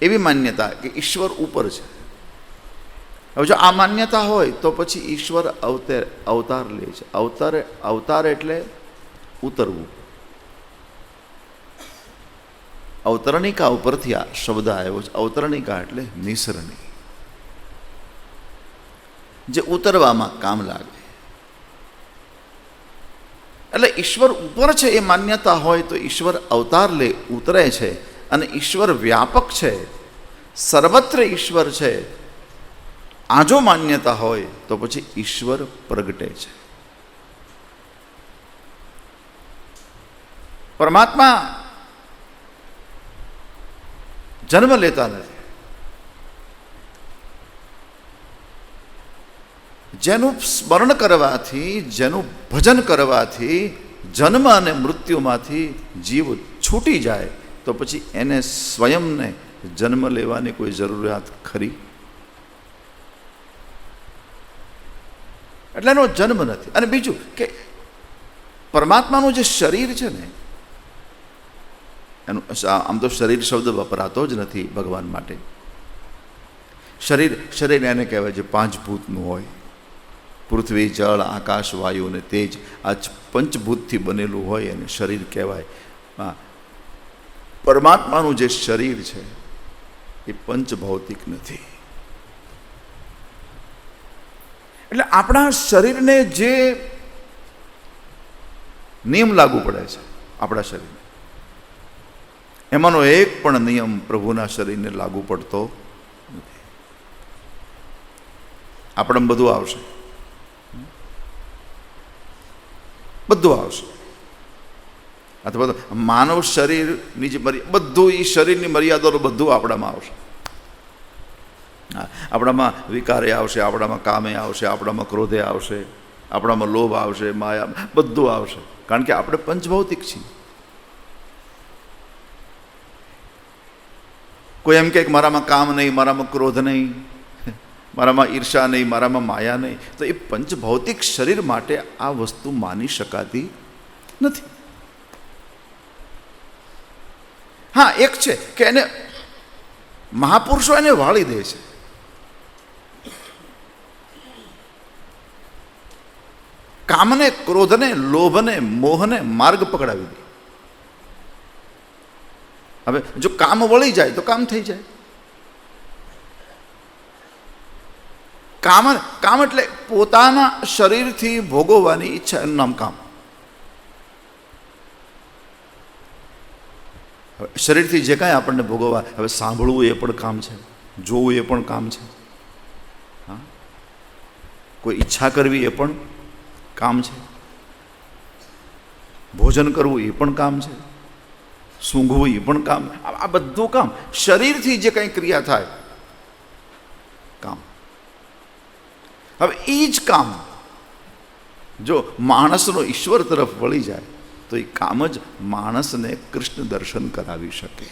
એવી માન્યતા કે ઈશ્વર ઉપર છે. હવે જો આ માન્યતા હોય તો પછી ઈશ્વર અવતાર લે છે. અવતાર એટલે ઉતરવું. અવતરણિકા ઉપરથી આ શબ્દ આવ્યો છે. અવતરણિકા એટલે નિસરણી, જે ઉતરવામાં કામ લાગે. એટલે ઈશ્વર ઉપર છે એ માન્યતા હોય તો ઈશ્વર અવતાર લે, ઉતરે છે. અને ઈશ્વર વ્યાપક છે, સર્વત્ર ઈશ્વર છે, આ જો માન્યતા હોય તો પછી ઈશ્વર પ્રગટે છે. પરમાત્મા જન્મ લેતા નથી. જેનું સ્મરણ કરવાથી, જેનું ભજન કરવાથી જન્મ અને મૃત્યુમાંથી જીવ છૂટી જાય તો પછી એને સ્વયંને જન્મ લેવાની કોઈ જરૂરિયાત ખરી? એટલે એનો જન્મ નથી. અને બીજું કે પરમાત્માનું જે શરીર છે ને, એનું આમ તો શરીર શબ્દ વપરાતો જ નથી ભગવાન માટે. શરીર એને કહેવાય જે પાંચ ભૂતનું હોય. પૃથ્વી, જળ, આકાશ, વાયુ અને તેજ, આ પંચભૂતથી બનેલું હોય એને શરીર કહેવાય. પરમાત્માનું જે શરીર છે એ પંચભૌતિક નથી. એટલે આપણા શરીરને જે નિયમ લાગુ પડે છે આપણા શરીરને, એમાંનો એક પણ નિયમ પ્રભુના શરીરને લાગુ પડતો નથી. આપણે બધું આવશે, બધું આવશે. અથવા માનવ શરીરની જે બધું એ શરીરની મર્યાદાઓ બધું આપણામાં આવશે. આપણામાં વિકારે આવશે, આપણામાં કામે આવશે, આપણામાં ક્રોધે આવશે, આપણામાં લોભ આવશે, માયા, બધું આવશે. કારણ કે આપણે પંચભૌતિક છીએ. કોઈ એમ કે મારામાં કામ નહીં, મારામાં ક્રોધ નહીં, મારામાં ઈર્ષા નહીં, મારામાં માયા નહીં, તો એ પંચભૌતિક શરીર માટે આ વસ્તુ માની શકાતી નથી. હા, એક છે કે એને મહાપુરુષો એને વાળી દે છે. કામને, ક્રોધને, લોભને, મોહને માર્ગ પકડાવી દે. હવે જો કામ વળી જાય તો કામ થઈ જાય. કામ એટલે પોતાના શરીરથી ભોગવવાની ઈચ્છા, એનું નામ કામ. શરીરથી જે કાંઈ આપણને ભોગવવા, હવે સાંભળવું એ પણ કામ છે, જોવું એ પણ કામ છે, હા, કોઈ ઈચ્છા કરવી એ પણ કામ છે, ભોજન કરવું એ પણ કામ છે, સૂંઘવું એ પણ કામ. આ બધું કામ. શરીરથી જે કંઈ ક્રિયા થાય કામ. હવે એ જ કામ જો માણસનો ઈશ્વર તરફ વળી જાય તો એ કામ જ માણસને કૃષ્ણ દર્શન કરાવી શકે.